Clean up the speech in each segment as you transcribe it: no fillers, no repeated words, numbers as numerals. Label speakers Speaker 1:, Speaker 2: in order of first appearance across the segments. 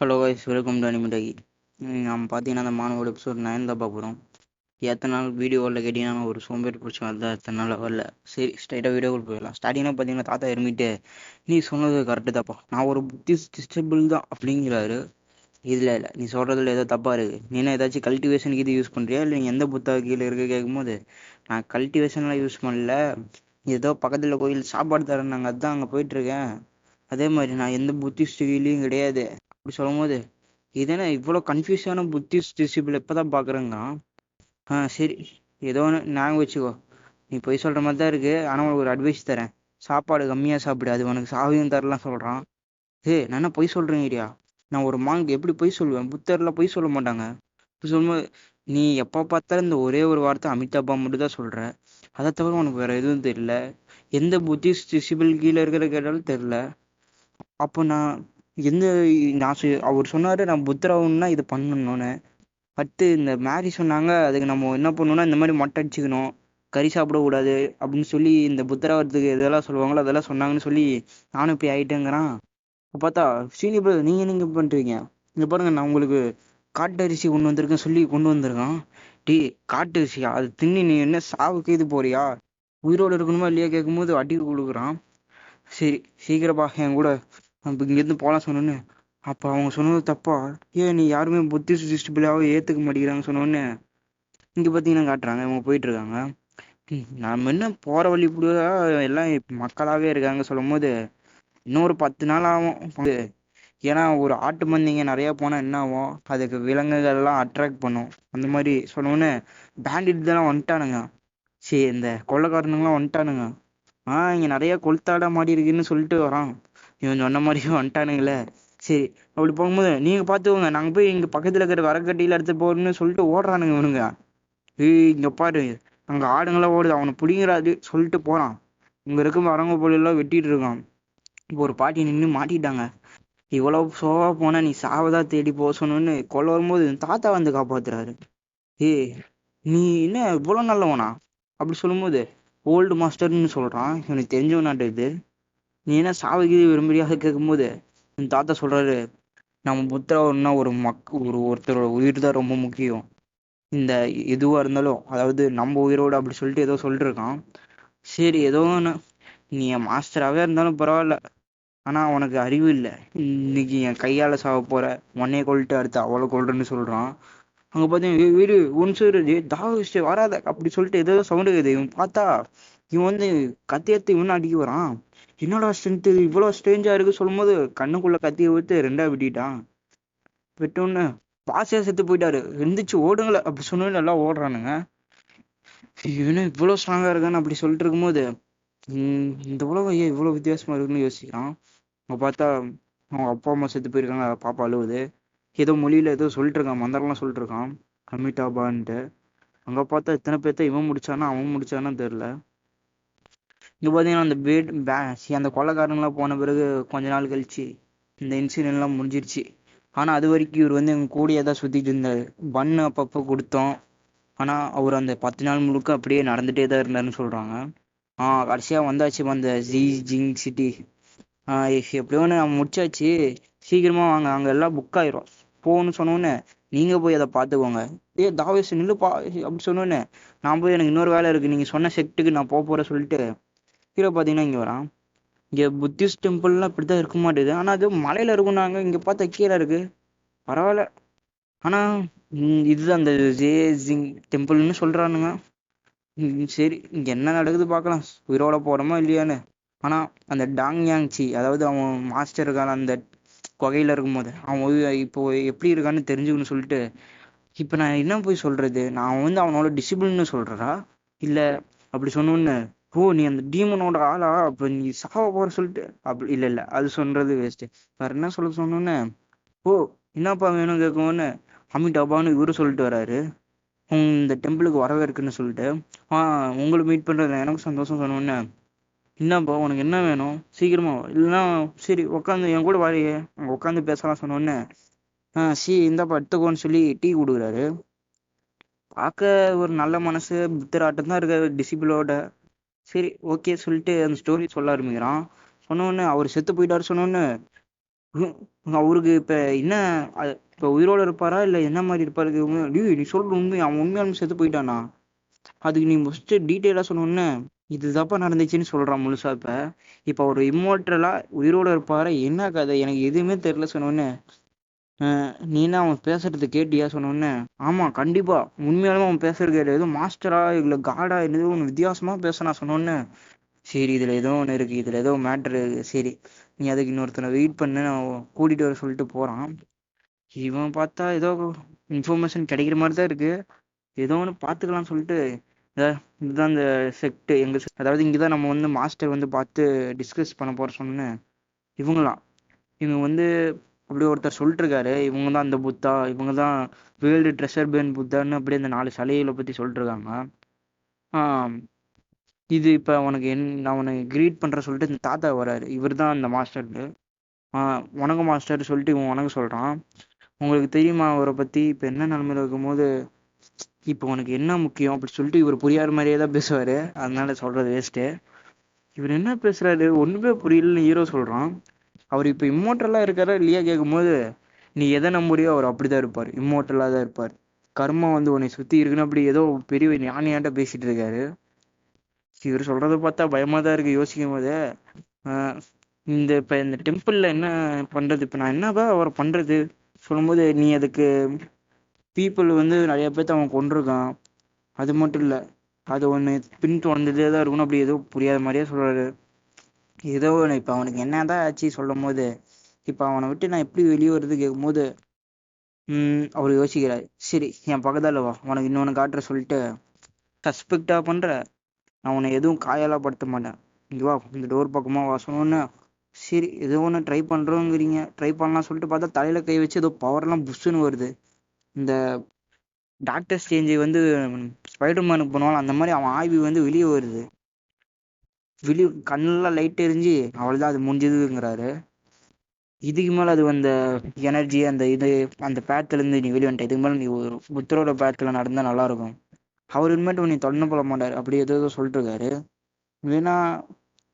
Speaker 1: Hello guys, welcome to அனிமிடாகி. நம்ம பார்த்தீங்கன்னா அந்த மாணவோட எபிசோட் 9 தான் பார்க்குறோம். எத்தனை நாள் வீடியோ வரல கேட்டிங்கன்னா ஒரு சோம்பேறி பிடிச்ச மாதிரி தான் எத்தனை நாள் வரல. சரி, ஸ்ட்ரைட்டாக வீடியோக்குள் போயிடலாம். ஸ்டார்டிங்கில் பார்த்தீங்கன்னா தாத்தா இருமிட்டு, நீ சொன்னது கரெக்டு தாப்பா, நான் ஒரு புத்தி டிஸ்டபிள் தான் அப்படிங்கிறாரு. இதில் இல்லை, நீ சொல்கிறதுல ஏதோ தப்பாக இருக்குது. நீ என்ன ஏதாச்சும் கல்டிவேஷனுக்கு இது யூஸ் பண்ணுறியா, இல்லை நீங்கள் எந்த புத்தக கீழே இருக்க கேட்கும்போது, நான் கல்டிவேஷன்லாம் யூஸ் பண்ணல, ஏதோ பக்கத்தில் கோயில் சாப்பாடு தரேன், நாங்கள் அதுதான் அங்கே போயிட்டுருக்கேன். அதே மாதிரி நான் எந்த புத்திஸ்ட் கீழேயும் கிடையாது அப்படி சொல்லும்போது, இதென்ன இவ்வளோ கன்ஃபியூஸான புத்திஸ்ட் டிசிபிள் இப்போ தான் பார்க்குறேங்க. சரி, ஏதோ ஒன்று ஞாபகம் வச்சுக்கோ. நீ பொய் சொல்கிற மாதிரி தான் இருக்குது, ஆனால் உனக்கு ஒரு அட்வைஸ் தரேன். சாப்பாடு கம்மியாக சாப்பிடு, அது உனக்கு சாவியும் தரலாம் சொல்கிறான். நான் என்ன பொய் சொல்கிறேன் ஐடியா? நான் ஒரு மாங்க் எப்படி பொய் சொல்லுவேன்? புத்தர்லாம் பொய் சொல்ல மாட்டாங்க. இப்போ சொல்லும்போது, நீ எப்போ பார்த்தாலும் இந்த ஒரே ஒரு வார்த்தை அமிதாபா மட்டும் தான் சொல்கிற, அதை தவிர உனக்கு வேறு எதுவும் தெரியல. எந்த புத்திஸ்ட் டிசிபிள் கீழே இருக்கிற கேட்டாலும் தெரில. அப்போ நான் எந்த அவர் சொன்னார் நான் புத்தராகணும்னா இது பண்ணணும்னு. அடுத்து இந்த மேரி சொன்னாங்க, அதுக்கு நம்ம என்ன பண்ணணும்னா இந்த மாதிரி மொட்டை அடிச்சுக்கணும், கறி சாப்பிடக்கூடாது அப்படின்னு சொல்லி இந்த புத்தராகிறதுக்கு எதெல்லாம் சொல்லுவாங்களோ அதெல்லாம் சொன்னாங்கன்னு சொல்லி நானும் இப்படி ஆகிட்டேங்கிறான். இப்போ பார்த்தா சீனி பிரதர் நீங்கள் பண்ணுறீங்க, இங்கே பாருங்கள், நான் உங்களுக்கு காட்டு அரிசி கொண்டு வந்திருக்கேன் சொல்லி கொண்டு வந்திருக்கான். காட்டு அரிசியா? அது தின்னி நீ என்ன சாவுக்கு இது போறியா? உயிரோடு இருக்கணுமா இல்லையா கேட்கும்போது அடி கொடுக்குறான். சரி, சீக்கிரப்பா என் கூட நம்ம இங்கேருந்து போகலாம் சொன்னோன்னு, அப்போ அவங்க சொன்னது தப்பா? நீ யாருமே புத்திஸ்ட் டிஸ்டிபிளாவே ஏற்றுக்க மாட்டேங்கிறாங்க சொன்னோன்னு இங்கே பார்த்தீங்கன்னா காட்டுறாங்க, இவங்க போயிட்டுருக்காங்க. நம்ம என்ன போகிற வழி இப்படியா எல்லாம் மக்களாகவே இருக்காங்க சொல்லும் போது, இன்னொரு 10 நாள் ஆகும். ஏன்னா ஒரு ஆட்டு மந்திங்க நிறையா போனால் என்ன ஆகும், அதுக்கு விலங்குகள்லாம் அட்ராக்ட் பண்ணும். அந்த மாதிரி சொன்னோன்னு பேண்டிட் தான் வந்துட்டானுங்க. சரி, இந்த கொள்ளைக்காரனுங்களாம் வந்துட்டானுங்க. இங்கே நிறைய கொளுத்தாட மாடி இருக்குன்னு சொல்லிட்டு வரான். இவன் சொன்ன மாதிரியும் வந்துட்டானுங்களே. சரி, அப்படி போகும்போது நீங்கள் பார்த்துக்கோங்க, நாங்கள் போய் இங்கே பக்கத்தில் இருக்கிற வரக்கட்டியில் எடுத்து போகணுன்னு சொல்லிட்டு ஓடுறானுங்க இவனுங்க. இங்கே பாரு, அங்கே ஆடுங்களாம் ஓடுது, அவனை பிடிங்கிறாது சொல்லிட்டு போகிறான். இங்கே இருக்க வரங்க பொருளெல்லாம் வெட்டிட்டு இருக்கான். இப்போ ஒரு பாட்டி நின்று மாட்டிட்டாங்க. இவ்வளோ சோவாக போனால் நீ சாவதா தேடி போக சொன்னு கொல்ல வரும்போது தாத்தா வந்து காப்பாத்துறாரு. நீ என்ன இவ்வளோ நல்லவனா அப்படி சொல்லும்போது, ஓல்டு மாஸ்டர்னு சொல்கிறான். இவனுக்கு தெரிஞ்சவனாட்டு இது. நீ என்ன சாவுக்கு விரும்புறியாக கேட்கும்போது என் தாத்தா சொல்கிறாரு, நம்ம புத்திரன்னா ஒருத்தரோட உயிர் தான் ரொம்ப முக்கியம். இந்த எதுவாக இருந்தாலும், அதாவது நம்ம உயிரோடு அப்படி சொல்லிட்டு ஏதோ சொல்லிட்டு இருக்கான். சரி, ஏதோ ஒன்று, நீ என் மாஸ்டராகவே இருந்தாலும் பரவாயில்ல, ஆனால் உனக்கு அறிவு இல்லை. இன்னைக்கு என் கையால் சாவ போகிற, உன்னைய கொல்லிட்டு அடுத்து அவளை கொல்றேன்னு சொல்கிறான். அங்கே பார்த்தீங்கன்னா வீடு ஒன் சைடு தாவிச்சு வராத அப்படி சொல்லிட்டு ஏதோ சவுண்டு இருக்குது. இவன் பார்த்தா இவன் வந்து கத்தி எடுத்து இவன் அடிக்க வரான். என்னடா ஸ்ட்ரென்த்து இவ்வளோ ஸ்ட்ரேஞ்சாக இருக்குது சொல்லும்போது கண்ணுக்குள்ளே கத்தியை ஊற்று ரெண்டாக வெட்டிட்டான். வெட்டோன்னு பாசியாக செத்து போயிட்டாரு. எந்திரிச்சு ஓடுங்களே அப்படி சொன்னோன்னு எல்லாம் ஓடுறானுங்க. இவனு இவ்வளோ ஸ்ட்ராங்காக இருக்கான்னு அப்படி சொல்லிட்டு இருக்கும்போது, இந்த உலகம் ஏன் இவ்வளோ வித்தியாசமாக இருக்குன்னு யோசிக்கிறான். அவங்க பார்த்தா அவங்க அப்பா அம்மா செத்து போயிருக்காங்க, பாப்பா அழுவுது. ஏதோ மொழியில் ஏதோ சொல்லிட்டு இருக்கான், மந்திரம்லாம் சொல்லிட்டு இருக்கான், அமிதாபான்ட்டு. அங்கே பார்த்தா இத்தனை பேர்த்த இவன் முடிச்சானா அவன் முடிச்சானா தெரில. இங்கே பார்த்தீங்கன்னா அந்த கொள்ளைக்காரங்களாம் போன பிறகு கொஞ்ச நாள் கழிச்சு இந்த இன்சிடென்ட்லாம் முடிஞ்சிருச்சு. ஆனால் அது வரைக்கும் இவர் வந்து எங்கள் கூடியே தான் சுற்றிட்டு இருந்தார். பண்ணு அப்பப்போ கொடுத்தோம், ஆனால் அவர் அந்த 10 நாள் முழுக்க அப்படியே நடந்துகிட்டே தான் இருந்தாருன்னு சொல்கிறாங்க. கடைசியாக வந்தாச்சு அந்த ஜிங் சிட்டி. எப்படியோ ஒன்று நம்ம முடிச்சாச்சு, சீக்கிரமாக வாங்க, அங்கே எல்லாம் புக் ஆயிரும் போகணும்னு சொன்னோன்னே, நீங்கள் போய் அதை பார்த்துக்கோங்க. தாவேஷ் நில்லுப்பா அப்படி சொன்னோன்னே, நான் போய் எனக்கு இன்னொரு வேலை இருக்குது, நீங்கள் சொன்ன செக்ட்டுக்கு நான் போகிறேன் சொல்லிட்டு ஹீரோ பார்த்தீங்கன்னா இங்கே வரான். இங்கே புத்திஸ்ட் டெம்பிள்லாம் இப்படி தான் இருக்க மாட்டேது, ஆனால் அது மலையில் இருக்குன்னாங்க, இங்கே பார்த்தா கீழே இருக்குது. பரவாயில்ல, ஆனால் இதுதான் அந்த ஜிங் டெம்பிள்னு சொல்கிறானுங்க. சரி, இங்கே என்ன நடக்குது பார்க்கலாம், உயிரோட போகிறோமா இல்லையான்னு. ஆனால் அந்த டாங்யாங்சி, அதாவது அவன் மாஸ்டர் இருக்கான அந்த குகையில் இருக்கும்போது அவன் இப்போ எப்படி இருக்கான்னு தெரிஞ்சுக்கணும்னு சொல்லிட்டு, இப்போ நான் என்ன போய் சொல்கிறது, நான் வந்து அவனோட டிசிபிள்னு சொல்கிறா இல்லை அப்படி சொன்னோன்னு, நீ அந்த டீமனோட ஆளா, அப்போ நீ சாவ போகிற சொல்லிட்டு அப்படி இல்லை அது சொல்கிறது வேஸ்ட்டு, வேறு என்ன சொல்ல சொன்னோன்னு, என்னப்பா வேணும் கேட்குவோன்னு அமிதாபான்னு இவரு சொல்லிட்டு வராரு. இந்த டெம்பிளுக்கு வரவேற்குன்னு சொல்லிட்டு, உங்களை மீட் பண்ணுறது எனக்கு சந்தோஷம் சொன்னோன்னே, என்னப்பா உனக்கு என்ன வேணும் சீக்கிரமா, இல்லைன்னா சரி உட்காந்து என் கூட வரையே அங்கே உட்காந்து பேசலாம் சொன்னோன்னே, இந்தாப்பா எடுத்துக்கோன்னு சொல்லி டீ கொடுக்குறாரு. பார்க்க ஒரு நல்ல மனசு புத்தராட்டம் தான் இருக்காரு டிசிபிளோட. சரி, ஓகே சொல்லிட்டு அந்த ஸ்டோரி சொல்ல ஆரம்பிக்கிறான். சொன்னோன்னு அவர் செத்து போயிட்டாரு சொன்னோன்னு, அவருக்கு இப்ப என்ன இப்ப உயிரோட இருப்பாரா இல்ல என்ன மாதிரி இருப்பாரு? டேய் நீ சொல்ற உண்மை, அவன் உண்மையாலுமே செத்து போயிட்டானா? அதுக்கு நீ ஃபர்ஸ்ட் டீட்டெயிலா சொன்னோன்னே இதுதாப்பா நடந்துச்சுன்னு சொல்றான் முழுசா. இப்ப ஒரு இம்மோர்டலா உயிரோட இருப்பாரா என்ன கதை எனக்கு எதுவுமே தெரியல சொன்னோன்னே, நீனா அவன் பேசுறது கேட்டியா சொன்னோன்னே, ஆமா கண்டிப்பா உண்மையாலுமே அவன் பேசுறது கேட்டு ஏதோ மாஸ்டரா இல்ல காடா ஏதோ ஒன்று வித்தியாசமா பேசினா சொன்னோன்னே, சரி இதுல ஏதோ ஒன்று இருக்கு, இதுல ஏதோ மேட்ரு இருக்கு, சரி நீ அதுக்கு இன்னொருத்தனை வெயிட் பண்ணு நான் கூட்டிட்டு வர சொல்லிட்டு போறான். இவன் பார்த்தா ஏதோ இன்ஃபர்மேஷன் கிடைக்கிற மாதிரி தான் இருக்கு. ஏதோ ஒன்று பார்த்துக்கலாம்னு சொல்லிட்டு இதுதான் இந்த செக்ட் எங்க அதாவது இங்கதான் நம்ம வந்து மாஸ்டர் வந்து பார்த்து டிஸ்கஸ் பண்ண போற சொன்னேன். இவங்களாம் இவங்க அப்படி ஒருத்தர் சொல்லிட்டு இருக்காரு, இவங்க தான் அந்த புத்தா, இவங்க தான் வேர்ல்டு ட்ரெஷர் பேன் புத்தான்னு அப்படியே அந்த 4 சிலைகளை பத்தி சொல்லிட்டு இருக்காங்க. இது இப்ப உனக்கு நான் உனக்கு கிரீட் பண்ற சொல்லிட்டு இந்த தாத்தா வராரு, இவர் தான் அந்த மாஸ்டர். வணக்கம் மாஸ்டர் சொல்லிட்டு இவன் வணக்கம் சொல்றான். உங்களுக்கு தெரியுமா அவரை பத்தி இப்ப என்ன நிலைமையில இருக்கும்போது இப்போ உனக்கு என்ன முக்கியம் அப்படி சொல்லிட்டு இவர் புரியாத மாதிரியே தான் பேசுவாரு, அதனால சொல்றது வேஸ்ட்டு. இவர் என்ன பேசுறாரு ஒண்ணுமே புரியலன்னு ஹீரோ சொல்றான். அவர் இப்ப இம்மோட்டலா இருக்காரா இல்லையா கேட்கும்போது, நீ எதை நம்புறியோ அவர் அப்படிதான் இருப்பார், இம்மோட்டலா தான் இருப்பார். கர்மா உன்னை சுத்தி இருக்குன்னு அப்படி ஏதோ பெரிய ஞானியாட்ட பேசிட்டு இருக்காரு. இவர் சொல்றத பார்த்தா பயமா தான் இருக்கு யோசிக்கும் போதே. இந்த டெம்பிள்ல என்ன பண்றது, இப்ப நான் என்னவா அவரை பண்றது சொல்லும்போது, நீ அதுக்கு பீப்புள் நிறைய பேர்த்த அவன் கொண்டிருக்கான், அது மட்டும் இல்ல அது ஒண்ணு பின் தொடர்ந்துட்டே தான் இருக்கணும் அப்படி ஏதோ புரியாத மாதிரியே சொல்றாரு. ஏதோ ஒன்று இப்ப அவனுக்கு என்னதான் ஆச்சு சொல்லும் போது, இப்ப அவனை விட்டு நான் எப்படி வெளியே வருது கேட்கும் போது அவர் யோசிக்கிறாரு. சரி என் பக்கத்தால வா, உனக்கு இன்னொன்னு காட்டுற சொல்லிட்டு, சஸ்பெக்டா பண்ற, நான் உன்னை எதுவும் காயெல்லாம் படுத்த மாட்டேன், இங்க வா இந்த டோர் பக்கமா வா சொன்னோன்னு, சரி ஏதோ ஒன்று ட்ரை பண்றோங்கிறீங்க, ட்ரை பண்ணலாம் சொல்லிட்டு பார்த்தா தலையில கை வச்சு ஏதோ பவர்லாம் புஷ்ஷுன்னு வருது. இந்த டாக்டர் ஸ்ட்ரேஞ்சு ஸ்பைடர்மேனுக்கு பண்ணுவாங்க அந்த மாதிரி அவன் ஆய்வு வெளியே வருது. வெளியே கண்ணெல்லாம் லைட் எரிஞ்சு அவ்வளவுதான் அது முடிஞ்சதுங்கிறாரு. இதுக்கு மேல அது அந்த எனர்ஜி அந்த அந்த பேத்துல இருந்து நீ வெளியே வந்துட்ட, இதுக்கு மேல நீ ஒரு புத்தரோட பேத்துல நடந்தா நல்லா இருக்கும். அவர் இனிமேட்டு நீ தொடர்ந்து போட மாட்டாரு அப்படி ஏதோ சொல்லிட்டு இருக்காரு. வேணா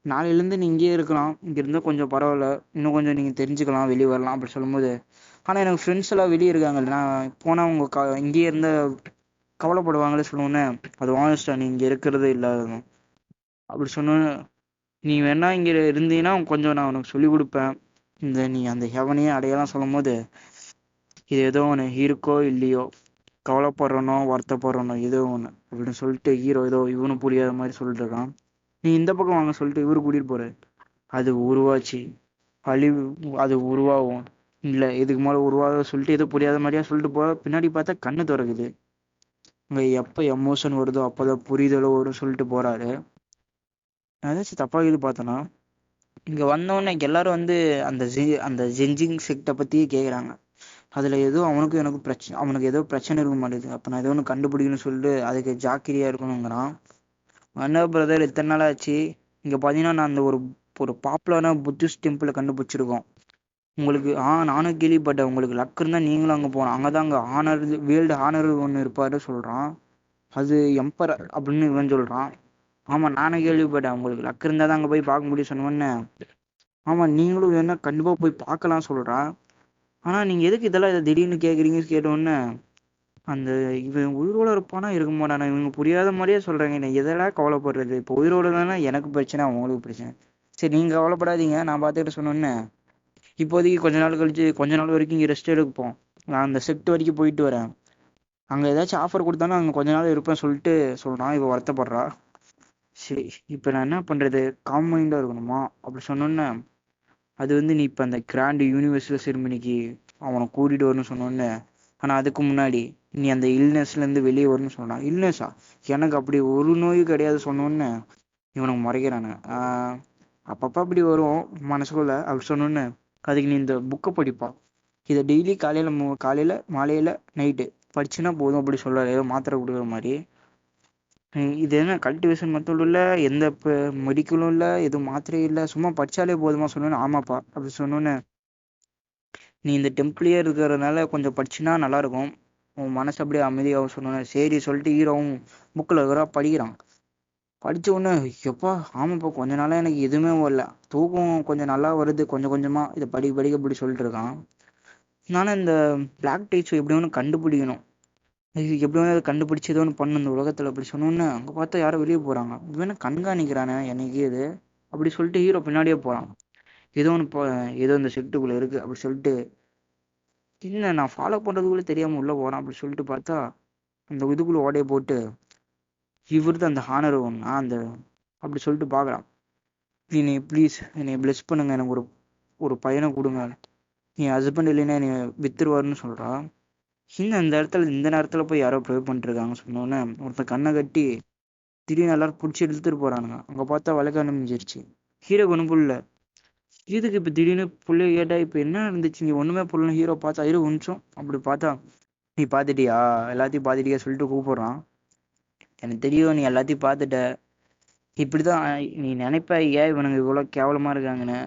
Speaker 1: நாளையிலேருந்து நீ இங்கேயே இருக்கலாம், இங்க இருந்தா கொஞ்சம் பரவாயில்ல, இன்னும் கொஞ்சம் நீங்க தெரிஞ்சுக்கலாம், வெளியே வரலாம் அப்படி சொல்லும்போது, ஆனா எனக்கு ஃப்ரெண்ட்ஸ் எல்லாம் வெளியே இருக்காங்க, நான் போனா உங்க இங்கேயே இருந்த கவலைப்படுவாங்களே சொல்லுவோன்னே, அது வாங்கிஸ்டா நீ இங்க இருக்கிறது இல்லாத அப்படி சொன்னோன்னு, நீ வேணா இங்க இருந்தீங்கன்னா கொஞ்சம் நான் உனக்கு சொல்லி கொடுப்பேன், நீ அந்த ஹெவனையே அடையலாம் சொல்லும் போது, இது ஏதோ ஒன்று இருக்கோ இல்லையோ, கவலைப்படுறனோ வருத்தப்படுறனோ ஏதோ ஒன்று அப்படின்னு சொல்லிட்டு ஹீரோ ஏதோ இவனு புரியாத மாதிரி சொல்லிட்டு இருக்கான். நீ இந்த பக்கம் வாங்க சொல்லிட்டு இவரு கூட்டிட்டு போறாரு. அது உருவாச்சு அழிவு, அது உருவாகும் இல்ல இதுக்கு மேல உருவாக சொல்லிட்டு ஏதோ புரியாத மாதிரியா சொல்லிட்டு போற, பின்னாடி பார்த்தா கண்ணு திறக்குது. அங்க எப்ப எமோஷன் வருதோ அப்பதான் புரிதலோ வரும் சொல்லிட்டு போறாரு. நான் ஏதாச்சும் தப்பா இது பார்த்தனா, இங்க வந்தோடனே எல்லாரும் அந்த ஜெஞ்சிங் செக்டை பத்தியே கேக்குறாங்க. அதுல ஏதோ அவனுக்கும் எனக்கு பிரச்சனை, அவனுக்கு ஏதோ பிரச்சனை இருக்க மாட்டேங்குது, அப்ப நான் ஏதோ ஒன்று கண்டுபிடிக்கணும்னு சொல்லிட்டு அதுக்கு ஜாக்கிரதையா இருக்கணுங்கிறான். அண்ணா பிரதர் இத்தனை நாள் ஆச்சு, இங்க பாத்தீங்கன்னா நான் அந்த ஒரு ஒரு பாப்புலரான புத்திஸ்ட் டெம்பிளை கண்டுபிடிச்சிருக்கோம். உங்களுக்கு நானும் கேள்விப்பட்டேன், உங்களுக்கு லக் இருந்தா நீங்களும் அங்க போகணும், அங்கதான் அங்க ஆனர் வேர்ல்டு ஆனர் ஒன்று இருப்பாரு சொல்றான். அது எம்பரர் அப்படின்னு இவன் சொல்றான். ஆமா நானும் கேள்விப்பட்டேன், உங்களுக்கு லக் இருந்தா தான் அங்க போய் பார்க்க முடியும் சொன்னோன்னே, ஆமா நீங்களும் வேணா கண்டிப்பா போய் பார்க்கலாம் சொல்றான். ஆனா நீங்க எதுக்கு இதெல்லாம் இதை திடீர்னு கேக்குறீங்க கேட்டோன்னே, அந்த இவன் உயிரோட இருப்பானா இருக்க மாட்டானா இவங்க புரியாத மாதிரியே சொல்றாங்க. நான் எதெல்லாம் கவலைப்படுறது, இப்போ உயிரோட தானே எனக்கு பிரச்சனை அவங்களுக்கு பிரச்சனை, சரி நீங்க கவலைப்படாதீங்க நான் பார்த்துக்கிட்டு சொன்னோன்னே, இப்போதைக்கு கொஞ்ச நாள் கழிச்சு கொஞ்ச நாள் வரைக்கும் இங்கே ரெஸ்ட் எடுப்போம், நான் அந்த செட் வரைக்கும் போயிட்டு வரேன், அங்கே ஏதாச்சும் ஆஃபர் கொடுத்தாலும் அங்கே கொஞ்ச நாள் இருப்பேன் சொல்லிட்டு சொல்கிறான். இவ வருத்தப்படுறா. சரி இப்போ நான் என்ன பண்ணுறது, காம் மைண்டாக இருக்கணுமா அப்படி சொன்னோன்னே, அது நீ இப்போ அந்த கிராண்ட் யூனிவர்சல் செரிமனிக்கு அவனை கூட்டிகிட்டு வரணும்னு சொன்னோன்னே, ஆனால் அதுக்கு முன்னாடி நீ அந்த இல்னஸ்லேருந்து வெளியே வரணும்னு சொன்னான். இல்னஸா, எனக்கு அப்படி ஒரு நோய் கிடையாது சொன்னோன்னே இவனுக்கு முறைக்கிறானு. அப்பப்போ அப்படி வரும் மனசுக்குள்ள அப்படி சொன்னோன்னே, அதுக்கு நீ இந்த புக்கை படிப்பான், இதை டெய்லி காலையில் மாலையில் நைட்டு படிச்சுன்னா போதும் அப்படி சொல்கிறார், ஏதோ மாத்திரை கொடுக்குற மாதிரி. இது என்ன கல்டிவேஷன் மெத்தடும் இல்லை, எந்த மெடிக்கலும் இல்லை, எதுவும் மாத்திரையும் இல்லை, சும்மா படித்தாலே போதுமா சொன்னோன்னே, ஆமாப்பா அப்படி சொன்னோன்னே, நீ இந்த டெம்பிளையே இருக்கிறதுனால கொஞ்சம் படிச்சுன்னா நல்லாயிருக்கும், உன் மனசு அப்படியே அமைதியாகவும் சொன்னோன்னே, சரி சொல்லிட்டு ஹீரோவும் புக்கில் இருக்கிறா படிக்கிறான். படிச்ச உடனே எப்பா ஆமாப்பா கொஞ்ச நாளா எனக்கு எதுவுமே வரல, தூக்கம் கொஞ்சம் நல்லா வருது கொஞ்சம் கொஞ்சமா, இதை படிக்க படிக்க இப்படி சொல்லிட்டு இருக்கான். நானும் இந்த பிளாக் டைட்ஸ் எப்படி ஒன்று கண்டுபிடிக்கணும், இது எப்படி வேணும் அதை கண்டுபிடிச்சி ஏதோ ஒன்று பண்ணு இந்த உலகத்துல அப்படி சொன்னோன்னே அங்க பார்த்தா யாரோ வெளியே போறாங்க. இவன கண்காணிக்கிறானே எனக்கு இது அப்படி சொல்லிட்டு ஹீரோ பின்னாடியே போறான். ஏதோ ஒன்று ஏதோ இந்த செட்டுக்குள்ள இருக்கு அப்படி சொல்லிட்டு, என்ன நான் ஃபாலோ பண்றதுக்குள்ள தெரியாம உள்ள போறான் அப்படி சொல்லிட்டு பார்த்தா அந்த இதுக்குள்ள ஓடைய போட்டு இவருது அந்த ஹானர் ஒன்று அந்த அப்படி சொல்லிட்டு பார்க்குறான். நீ ப்ளீஸ் என்னை பிளெஸ் பண்ணுங்க, எனக்கு ஒரு ஒரு பையனை கொடுங்க, என் ஹஸ்பண்ட் இல்லைன்னா என்னை வித்துருவாருன்னு சொல்கிறான். இன்னும் அந்த இடத்துல இந்த நேரத்தில் போய் யாரோ ப்ரே பண்ணிட்டு இருக்காங்க சொன்னோன்னே ஒருத்தன் கண்ணை கட்டி திடீர்னு எல்லாரும் பிடிச்சி இழுத்துட்டு போகிறானுங்க. அங்கே பார்த்தா வழக்க முடிஞ்சிருச்சு. ஹீரோ ஒன்றும் புரியல, இதுக்கு இப்போ திடீர்னு பிள்ளைய கேட்டா இப்போ என்ன இருந்துச்சு நீ ஒன்றுமே புரியல. ஹீரோ பார்த்தா இரு நிமிஷம் அப்படி பார்த்தா, நீ பார்த்துட்டியா எல்லாத்தையும் பார்த்துட்டியா சொல்லிட்டு கூப்பிடுறான். எனக்கு தெரியும் நீ எல்லாத்தையும் பார்த்துட்ட, இப்படிதான் நீ நினைப்ப ஏன் இவனுங்க இவ்வளோ கேவலமா இருக்காங்கன்னு.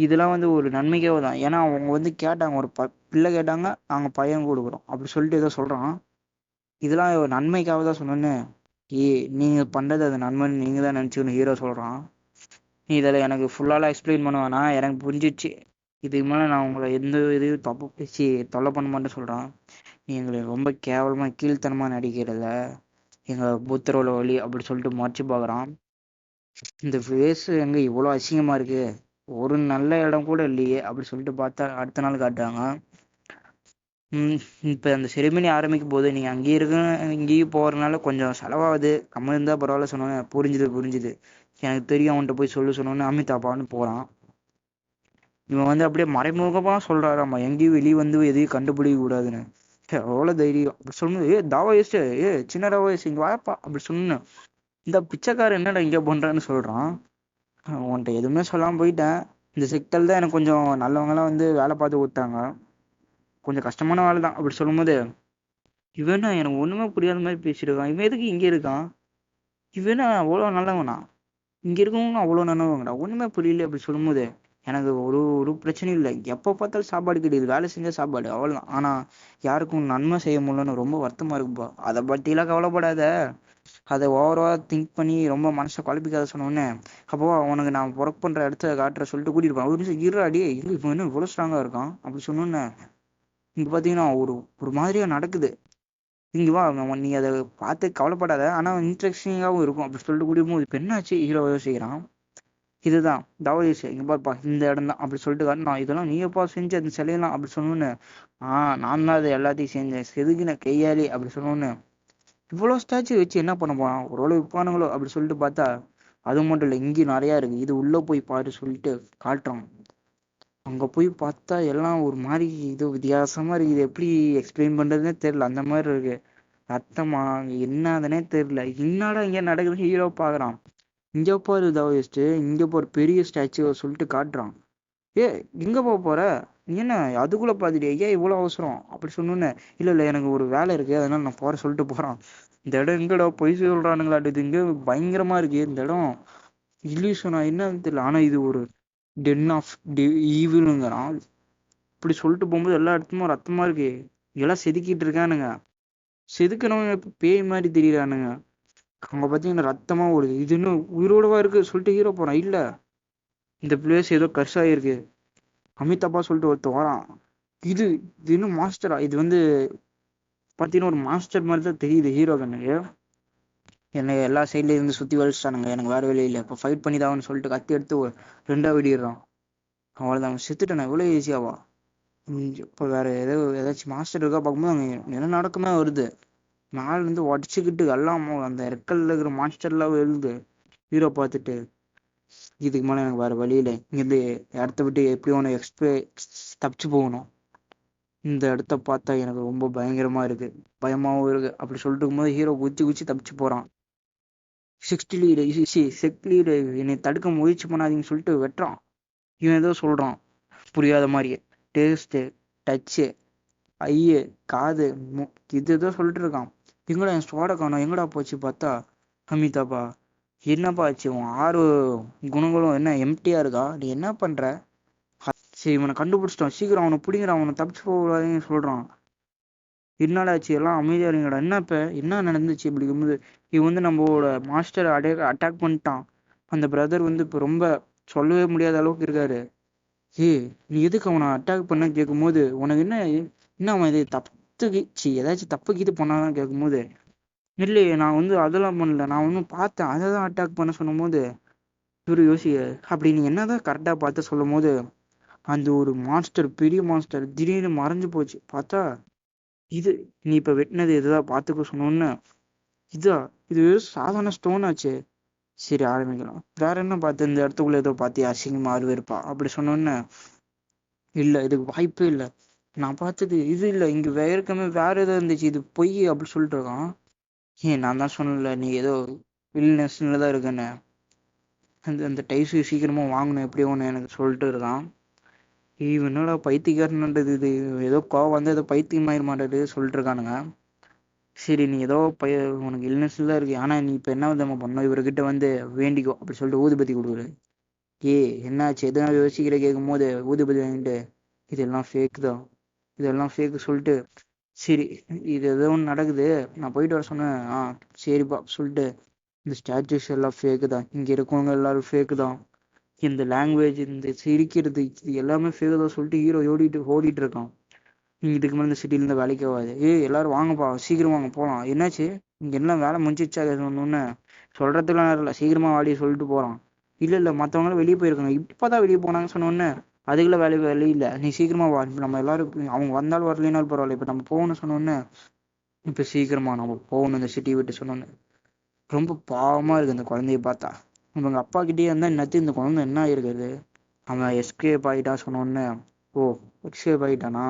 Speaker 1: இதெல்லாம் ஒரு நன்மைக்காக தான். ஏன்னா அவங்க கேட்டாங்க, ஒரு பிள்ளை கேட்டாங்க, அவங்க பையன் கொடுக்குறோம் அப்படி சொல்லிட்டு ஏதோ சொல்றான். இதெல்லாம் ஒரு நன்மைக்காக தான் சொன்னேன்னு, நீங்க பண்றது அது நன்மைன்னு நீங்க தான் நினைச்சுக்கணும் ஹீரோ சொல்றான். நீ இதில் எனக்கு ஃபுல்லாலாம் எக்ஸ்பிளைன் பண்ணுவேனா, எனக்கு புரிஞ்சிச்சு, இதுக்கு மேலே நான் உங்களை எந்த இதையும் தப்பு பேசி தொல்லை பண்ண மாட்டேன்னு சொல்றான். நீ எங்களை ரொம்ப கேவலமா கீழ்த்தனமா நடிக்கிறத எங்க புத்தரோட வழி அப்படி சொல்லிட்டு மறைச்சு பார்க்குறான். இந்த ஃபேஸ் எங்க இவ்வளோ அசிங்கமா இருக்கு, ஒரு நல்ல இடம் கூட இல்லையே அப்படி சொல்லிட்டு பார்த்தா அடுத்த நாள் காட்டுறாங்க. இப்போ அந்த செரிமனி ஆரம்பிக்கும் போது நீங்கள் அங்கேயே இருக்க இங்கேயும் போகிறதுனால கொஞ்சம் செலவாகுது, கம்மி இருந்தால் பரவாயில்ல சொன்னோன்னே புரிஞ்சுது எனக்கு தெரியும் அவன்கிட்ட போய் சொன்னோன்னே அமிதாபான்னு போகிறான். இவன் அப்படியே மறைமுகமாக சொல்கிறாராம்மா எங்கேயும் வெளியே எதையும் கண்டுபிடிக்க கூடாதுன்னு. எவ்வளோ தைரியம் அப்படி சொல்லணும். தாவாயிஸ்ட்டு சின்ன தாவாயிஸ்ட் இங்கே வாயப்பா அப்படி சொன்னேன். இந்த பிச்சைக்காரன் என்னடா இங்கே பண்ணுறான்னு சொல்கிறான். உன்கிட்ட எதுவுமே சொல்லாமல் போயிட்டேன், இந்த செக்டர் தான் எனக்கு கொஞ்சம் நல்லவங்களாம் வேலை பார்த்து கொடுத்தாங்க, கொஞ்சம் கஷ்டமான வேலை தான் அப்படி சொல்லும்போது, இவனா எனக்கு ஒன்றுமே புரியாத மாதிரி பேசியிருக்கான், இவன் எதுக்கு இங்கே இருக்கான், இவனா அவ்வளோ நல்லவனா, இங்கே இருக்கவங்க அவ்வளோ நல்லவங்கடா, ஒன்றுமே புரியல அப்படி சொல்லும்போது, எனக்கு ஒரு ஒரு பிரச்சனையும் இல்லை, எப்போ பார்த்தாலும் சாப்பாடு கிடையாது, வேலை செஞ்சால் சாப்பாடு அவ்வளோதான், ஆனால் யாருக்கும் நன்மை செய்ய முடியலன்னு ரொம்ப வருத்தமாக இருக்குப்பா, அதை பற்றிலாம் கவலைப்படாத, அதை ஓவராக திங்க் பண்ணி ரொம்ப மனசை குழப்பிக்காத சொன்னோடனே, அப்போ உனக்கு நான் ஒர்க் பண்ணுற இடத்த காட்டுற சொல்லிட்டு கூட்டிட்டு போவேன். ஒரு நிமிஷம் இருடாடி, எங்கே இப்போ இன்னும் இவ்வளோ ஸ்ட்ராங்காக இருக்கான் அப்படி சொன்னோன்னே, இங்கே பார்த்தீங்கன்னா ஒரு மாதிரியாக நடக்குது, இங்கே வா நீ அதை பார்த்து கவலைப்படாத, ஆனால் இன்ட்ரெஸ்டிங்காகவும் இருக்கும் அப்படி சொல்லிட்டு கூட்டிட்டு போது இப்போ என்னாச்சு ஹீரோ செய்கிறான். இதுதான் தாவதேஷ், இங்கே பாப்பா இந்த இடம் தான் அப்படி சொல்லிட்டு நான் இதெல்லாம் நீ எப்பா செஞ்சு அந்த சிலையெல்லாம் அப்படி சொன்னோன்னு, நான் தான் அதை எல்லாத்தையும் செஞ்சேன் செதுக்கின கையாளி அப்படி சொன்னோன்னு, இவ்வளோ ஸ்டாச்சு வச்சு என்ன பண்ண போறான், ஒருவேளை விற்பானுங்களோ அப்படி சொல்லிட்டு பார்த்தா அது மட்டும் இல்லை, இங்கேயும் நிறையா இருக்கு, இது உள்ள போய் பாரு சொல்லிட்டு காட்டுறான். அங்கே போய் பார்த்தா எல்லாம் ஒரு மாதிரி இது வித்தியாசமா இருக்கு, இது எப்படி எக்ஸ்பிளைன் பண்றதுன்னே தெரியல, அந்த மாதிரி இருக்கு. ரத்தமா என்னதுன்னே தெரியல, என்னடா இங்க நடக்குது ஹீரோ பாக்குறான். இங்க பாரு தாவஸ்ட், இங்க பாரு பெரிய ஸ்டாச்சுவை சொல்லிட்டு காட்டுறான். எங்க போற, நீ என்ன அதுக்குள்ள பாத்துட்டியா, ஏன் இவ்வளவு அவசரம் அப்படி சொன்னோன்னு, இல்ல எனக்கு ஒரு வேலை இருக்கு அதனால நான் போற சொல்லிட்டு போறான். இந்த இடம் எங்கடா பொய் சொல்றானுங்களாட்டு, இங்க பயங்கரமா இருக்கு இந்த இடம், இல்யூஷனா என்னன்னு தெரியல, ஆனா இது ஒரு டென் ஆஃப் ஈவிலுங்கிறான். இப்படி சொல்லிட்டு போகும்போது எல்லா இடத்துமே ரத்தமா இருக்கு, எல்லாம் செதுக்கிட்டு இருக்கானுங்க, செதுக்கினவங்க இப்ப பேய் மாதிரி தெரியறானுங்க. அங்க பாத்தீங்கன்னா ரத்தமா ஓடுது, இது இன்னும் உயிரோடவா இருக்கு சொல்லிட்டு ஹீரோ போறான். இல்ல இந்த பிளேஸ் ஏதோ கர்ஸ் ஆயிருக்கு, அமிதாபா சொல்லிட்டு ஒருத்தர் வரான். இது இது இன்னும் மாஸ்டரா, இது பாத்தீங்கன்னா ஒரு மாஸ்டர் மாதிரி தான் தெரியுது ஹீரோ கண்ணுக்கு. என்னை எல்லா சைட்ல இருந்து சுத்தி வலிச்சிட்டானுங்க, எனக்கு வேற வழி இல்லை, இப்போ ஃபைட் பண்ணி தான் சொல்லிட்டு கத்தி எடுத்து ரெண்டா வெடிடுறான். அவ்வளோதான் செத்துட்டேன், இவ்வளோ ஈஸியாவா. இப்போ வேற ஏதாச்சும் மாஸ்டர் இருக்கா பார்க்கும்போது அங்கே என்ன நடக்குமே வருது, மேல இருந்து உடச்சிக்கிட்டு எல்லாம் அந்த ரெக்கல்ல இருக்கிற மாஸ்டர்லாம் எழுது. ஹீரோ பார்த்துட்டு இதுக்கு மேலே எனக்கு வேற வழி இல்லை, இங்கேருந்து இடத்த விட்டு எப்படி ஒன்று தப்பிச்சு போகணும், இந்த இடத்த பார்த்தா எனக்கு ரொம்ப பயங்கரமா இருக்கு பயமாவும் இருக்கு அப்படி சொல்லிட்டு இருக்கும்போது ஹீரோ குச்சி தப்பிச்சு போறான். செக் லீடு என்னை தடுக்க முயற்சி பண்ணாதீங்கன்னு சொல்லிட்டு வெட்டுறான். இவன் ஏதோ சொல்றான் புரியாத மாதிரியே, டேஸ்ட்டு டச்சு ஐயு காது இது ஏதோ சொல்லிட்டு இருக்கான். எங்கடா என் சோட காணோம், எங்கடா போச்சு பார்த்தா அமிதாபா, என்னப்பா ஆச்சு உன் 6 குணங்களும் என்ன எம்டியா இருக்கா, நீ என்ன பண்ற, சரி இவனை கண்டுபிடிச்சிட்டான் சீக்கிரம் அவனை பிடிங்கிறான், அவனை தப்பிச்சு போகாதீங்கன்னு சொல்றான். என்னடா ஆச்சு எல்லாம் அமைதியா இருங்கடா, என்ன இப்ப என்ன நடந்துச்சு இப்படி இருக்கும்போது இவன் வந்து நம்மளோட மாஸ்டர் அட்டாக் பண்ணிட்டான். அந்த பிரதர் வந்து இப்ப ரொம்ப சொல்லவே முடியாத அளவுக்கு இருக்காரு. ஏய், நீ எதுக்கு அவனை அட்டாக் பண்ண கேட்கும்போது உனக்கு என்ன என்ன அவன் இது தப்பு ஏதாச்சும் தப்பு கீது பண்ணாதான் கேட்கும்போது, இல்லையே நான் வந்து அதெல்லாம் பண்ணல, நான் ஒன்றும் பார்த்தேன் அதை தான் அட்டாக் பண்ண சொல்லும் போது இவரு யோசிக்க, அப்படி நீ என்னதான் கரெக்டா பார்த்து சொல்லும் போது அந்த ஒரு மான்ஸ்டர், பெரிய மான்ஸ்டர் திடீர்னு மறைஞ்சு போச்சு. பார்த்தா இது நீ இப்ப வெட்டினது இதுதான் பார்த்துக்க சொன்னோன்னு, இதா இது வெறும் சாதாரண ஸ்டோன் ஆச்சு. சரி ஆரம்பிக்கலாம், வேற என்ன பார்த்து இந்த இடத்துக்குள்ள ஏதோ பார்த்தியா அசிங்கமா இருப்பா அப்படி சொன்னோன்னு, இல்ல இதுக்கு வாய்ப்பே இல்லை, நான் பார்த்தது இது இல்லை, இங்க வேறக்கமே வேற ஏதோ இருந்துச்சு, இது பொய் அப்படி சொல்லிட்டு இருக்கான். ஏன் நான் தான் சொன்னல நீ ஏதோ வில்னஸ்ல தான் இருக்கேன்னு, அந்த அந்த டைஸ் சீக்கிரமா வாங்கணும் எப்படி ஒன்று எனக்கு சொல்லிட்டு இருக்கான். இவனோட பைத்தியக்காரன்ன்றது இது, ஏதோ கோவம் வந்து ஏதோ பைத்தியமாயிர மாட்டேது சொல்லிட்டு இருக்கானுங்க. சரி நீ ஏதோ உனக்கு இல்னஸ் தான் இருக்கு, ஆனா நீ இப்ப என்ன வந்து நம்ம பண்ணோம் இவர்கிட்ட வந்து வேண்டிக்கோ அப்படி சொல்லிட்டு ஊதுபத்தி கொடுக்குறது. என்னாச்சு எதனா யோசிக்கிற கேட்கும் போது ஊதுபதி வாங்கிட்டு இதெல்லாம் ஃபேக் தான், இதெல்லாம் ஃபேக் சொல்லிட்டு, சரி இது ஏதோ ஒன்று நடக்குது நான் போயிட்டு வர சொன்னேன். சரிப்பா சொல்லிட்டு, இந்த ஸ்டாச்சுஸ் எல்லாம் ஃபேக்கு தான், இங்க இருக்கவங்க எல்லாரும் ஃபேக்கு தான், இந்த லாங்குவேஜ் இந்த சிரிக்கிறது இது எல்லாமே ஃபேக்கு தான் சொல்லிட்டு ஹீரோ ஓடிட்டு இருக்கான். நீ இதுக்கு மேலே இந்த சிட்டிலேருந்து வேலைக்கு ஆகாது, எல்லாரும் வாங்கப்பா சீக்கிரம் வாங்க போகலாம், என்னாச்சு இங்க எல்லாம் வேலை முடிஞ்சிச்சா ஒன்று சொல்றதுக்குலாம் நேரம் இல்லை, சீக்கிரமா வாடி சொல்லிட்டு போறான். இல்ல மற்றவங்களாம் வெளியே போயிருக்காங்க, இப்பதான் வெளியே போனாங்க சொன்னோன்னே, அதுக்குள்ள வேலை இல்லை, நீ சீக்கிரமா வா, இப்ப நம்ம எல்லாரும் அவங்க வந்தாலும் வரலைனாலும் பரவாயில்ல, இப்ப நம்ம போகணும்னு சொன்னோன்னே, இப்ப சீக்கிரமா நம்ம போகணும் இந்த சிட்டி விட்டு சொன்னோன்னு. ரொம்ப பாவமா இருக்கு அந்த குழந்தைய பார்த்தா. இவங்க அப்பா கிட்டே இருந்தா என்னத்து இந்த குழந்தை என்ன இருக்குது, அவன் எஸ்கேப் ஆயிட்டா சொன்னோன்னே, ஓ எஸ்கேப் ஆயிட்டானா,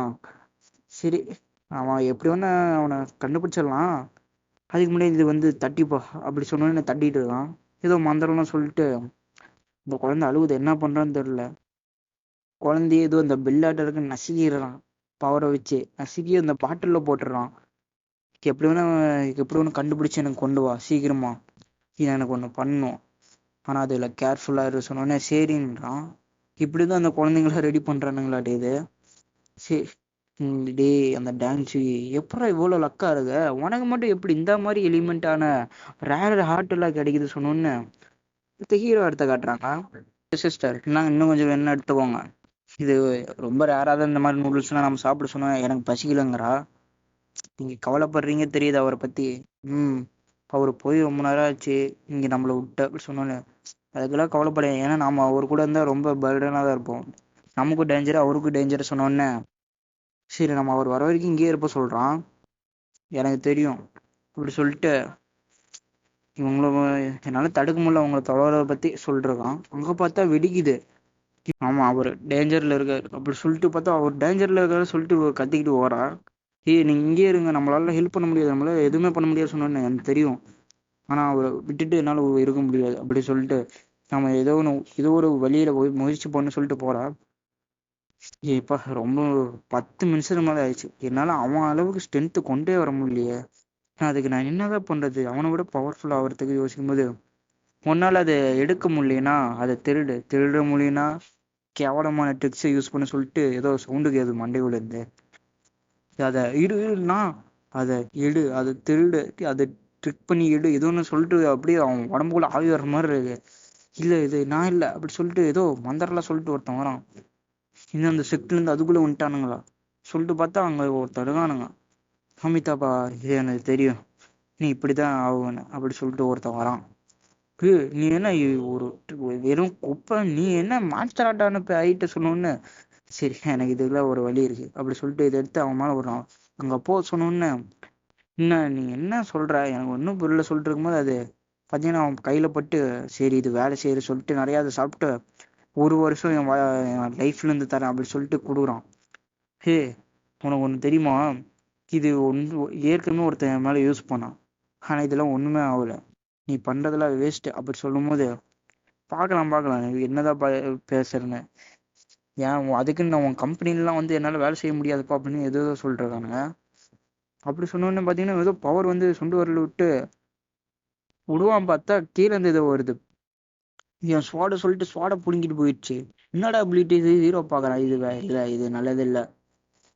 Speaker 1: சரி அவன் எப்படி ஒன்று அவனை கண்டுபிடிச்சிடலாம், அதுக்கு முன்னாடி இது வந்து தட்டிப்பா அப்படி சொன்னோன்னு தட்டிட்டு இருக்கான். ஏதோ மந்திரம்லாம் சொல்லிட்டு இந்த குழந்தை அழுகுது, என்ன பண்றான்னு தெரியல. குழந்தைய ஏதோ இந்த பில்லாட்ட இருக்கு நசுக்கிடுறான், பவரை வச்சு நசுக்கி அந்த பாட்டில்ல போட்டுடுறான். எப்படி வேணா கண்டுபிடிச்சு எனக்கு கொண்டு வா சீக்கிரமா, இது எனக்கு ஒன்று பண்ணும், ஆனா அதுல கேர்ஃபுல்லா இரு சொன்னோன்னே சரின்றான். இப்படிதான் அந்த குழந்தைங்கள ரெடி பண்றானுங்களாட்டே இது. சரி டேய் அந்த டான்ஸ் எப்படா இவ்வளோ லக்கா இருக்க, உனக்கு மட்டும் எப்படி இந்த மாதிரி எலிமெண்டான ரேர் ஹார்ட் எல்லாம் கிடைக்குது சொன்னோன்னு ஹீரோ எடுத்து காட்டுறாங்க. சிஸ்டர் நாங்கள் இன்னும் கொஞ்சம் வேணும் எடுத்துக்கோங்க, இது ரொம்ப ரேராக இந்த மாதிரி நூடுல்ஸ்லாம் நம்ம சாப்பிட சொன்னா எனக்கு பசிக்கலங்கிறா. நீங்க கவலைப்படுறீங்க தெரியுது அவரை பத்தி. ம் அவர் போய் ரொம்ப நேரம் ஆச்சு இங்க நம்மளை விட்டு அப்படி சொன்னோன்னு, அதுக்கெல்லாம் கவலைப்பட, ஏன்னா நாம அவர் கூட இருந்தா ரொம்ப பர்டனாக தான் இருப்போம், நமக்கும் டேஞ்சர் அவருக்கும் டேஞ்சர் சொன்னோன்னே, சரி நம்ம அவர் வர வரைக்கும் இங்கேயே இருப்ப சொல்றான். எனக்கு தெரியும் அப்படி சொல்லிட்டு இவங்கள என்னால தடுக்க முடியல அவங்கள தொடர பத்தி சொல்றான். அங்க பார்த்தா வெடிக்குது. ஆமா அவர் டேஞ்சர்ல இருக்காரு அப்படி சொல்லிட்டு பார்த்தா அவர் டேஞ்சர்ல இருக்காரு சொல்லிட்டு கத்திக்கிட்டு ஓரா. நீங்க இங்கே இருங்க, நம்மளால ஹெல்ப் பண்ண முடியாது, நம்மளால எதுவுமே பண்ண முடியாது சொன்னோன்னு எனக்கு தெரியும், ஆனா அவரை விட்டுட்டு என்னால இருக்க முடியாது அப்படி சொல்லிட்டு நம்ம ஏதோ ஒரு வழியில போய் முயற்சி பண்ணு சொல்லிட்டு போறா. இப்ப ரொம்ப 10 நிமிஷத்துக்கு மேல ஆயிடுச்சு, என்னால அவன் அளவுக்கு ஸ்ட்ரென்த் கொண்டே வர முடியலையே, அதுக்கு நான் என்னதான் பண்றது, அவனை விட பவர்ஃபுல் ஆகிறதுக்கு யோசிக்கும் போது, உன்னால அதை எடுக்க முடியலனா அதை திருட முடியும்னா கேவலமான ட்ரிக்ஸை யூஸ் பண்ண சொல்லிட்டு ஏதோ சவுண்டு கேது மண்டைக்குள்ள இருந்து, அதை இருனா அதை எடு, அதை திருடு, அதை ட்ரிக் பண்ணி எடு ஏதோ ஒன்று சொல்லிட்டு அப்படியே அவன் உடம்புக்குள்ள ஆவி வர்ற மாதிரி இருக்கு. இல்ல இது நான் இல்லை அப்படி சொல்லிட்டு ஏதோ மந்திரம்லாம் சொல்லிட்டு ஒருத்தன் வரான். இன்னும் அந்த செக்ட்ல இருந்து அதுக்குள்ள வந்துட்டானுங்களா சொல்லிட்டு பார்த்தா அங்க ஒருத்தர் இருக்கானுங்க. அமிதாபா இது எனக்கு தெரியும், நீ இப்படிதான் ஆகுன்னு அப்படி சொல்லிட்டு ஒருத்தன் வரான். நீ என்ன ஒரு வெறும் குப்பை, நீ என்ன மாஸ்டர் ஆட்ட அனுப்பி ஆயிட்ட சொன்னோன்னு, சரி எனக்கு இதுல ஒரு வழி இருக்கு அப்படி சொல்லிட்டு இதை எடுத்து அவன் மேல வரும். அங்க போ சொன்னோன்னு, என்ன நீ என்ன சொல்ற எனக்கு ஒன்றும் புரியல சொல்லிட்டு இருக்கும்போது அது பார்த்தீங்கன்னா அவன் கையில பட்டு, சரி இது வேலை செய்யற சொல்லிட்டு நிறைய அதை சாப்பிட்டு 1 வருஷம் என் லைஃப்ல இருந்து தரேன் அப்படி சொல்லிட்டு கொடுக்குறான். ஹே உனக்கு ஒன்று தெரியுமா, இது ஏற்கனவே ஒருத்தன் என் மேல யூஸ் பண்ணான், ஆனா இதெல்லாம் ஒண்ணுமே ஆகல, நீ பண்றதெல்லாம் வேஸ்ட் அப்படி சொல்லும் போது, பார்க்கலாம் இது என்னதான் பேசுறேன்னு, ஏன் அதுக்குன்னு நான் உன் கம்பெனிலாம் வந்து என்னால வேலை செய்ய முடியாதுப்பா அப்படின்னு ஏதோ சொல்றாங்க. அப்படி சொன்னோன்னு பாத்தீங்கன்னா ஏதோ பவர் வந்து சுண்டு வரல விட்டு விடுவான், பார்த்தா கீழே இருந்து ஏதோ வருது. என் ஸ்வாட சொல்லிட்டு ஸ்வாட புடுங்கிட்டு போயிடுச்சு. என்னடா அபிலிட்டி இது, ஹீரோ பாக்குறான், இது இல்ல இது நல்லது இல்ல,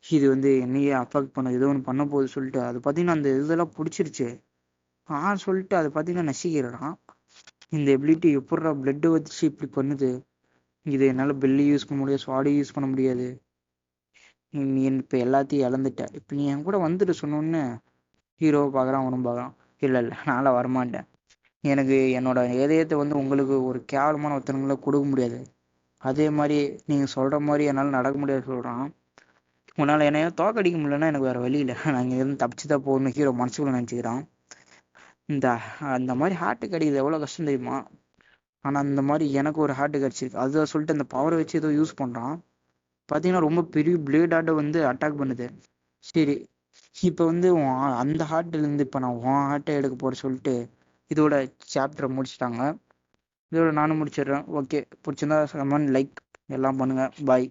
Speaker 1: இது வந்து என்னையே அஃபெக்ட் பண்ண ஏதோ ஒன்று பண்ண போகுது சொல்லிட்டு அது பார்த்தீங்கன்னா அந்த இதெல்லாம் பிடிச்சிருச்சு. சொல்லிட்டு அதை பார்த்தீங்கன்னா நசிக்கிறான். இந்த எபிலிட்டி எப்பட்றா பிளட்டு வச்சு இப்படி பண்ணுது, இது என்னால் பெல்லி யூஸ் பண்ண முடியாது, ஸ்வாடி யூஸ் பண்ண முடியாது, நீ இப்போ எல்லாத்தையும் இழந்துட்ட, இப்போ நீ என் கூட வந்துட்டு சொன்னோன்னு ஹீரோவை பார்க்குறான், அவனும் பார்க்குறான். இல்லை இல்லை நான்லாம் வரமாட்டேன், எனக்கு என்னோட இதயத்தை வந்து உங்களுக்கு ஒரு கேவலமான ஒருத்தனங்களை கொடுக்க முடியாது, அதே மாதிரி நீங்கள் சொல்கிற மாதிரி என்னால் நடக்க முடியாது சொல்கிறான். உன்னால் என்னைய தோக்கடிக்க முடியலன்னா எனக்கு வேறு வழி இல்லை, நான் இங்கேருந்து தப்பிச்சு தான் போகணும் ஹீரோ மனசுக்குள்ள நினச்சிக்கிறான். இந்த அந்த மாதிரி ஹார்ட்டு கிடைக்குது எவ்வளோ கஷ்டம் தெரியுமா? ஆனால் அந்த மாதிரி எனக்கு ஒரு ஹார்ட்டு கிடச்சிருக்கு, அதை சொல்லிட்டு அந்த பவரை வச்சு ஏதோ யூஸ் பண்ணுறான். பார்த்தீங்கன்னா ரொம்ப பெரிய பிளேடாட்ட வந்து அட்டாக் பண்ணுது. சரி, இப்போ வந்து அந்த ஹார்ட்லேருந்து இப்போ நான் உன் ஹார்ட்டை எடுக்க போகிற சொல்லிட்டு இதோட சாப்டரை முடிச்சிட்டாங்க. இதோட நானும் முடிச்சிடுறேன். ஓகே, பிடிச்சிருந்தா கமெண்ட் லைக் எல்லாம் பண்ணுங்கள். பாய்.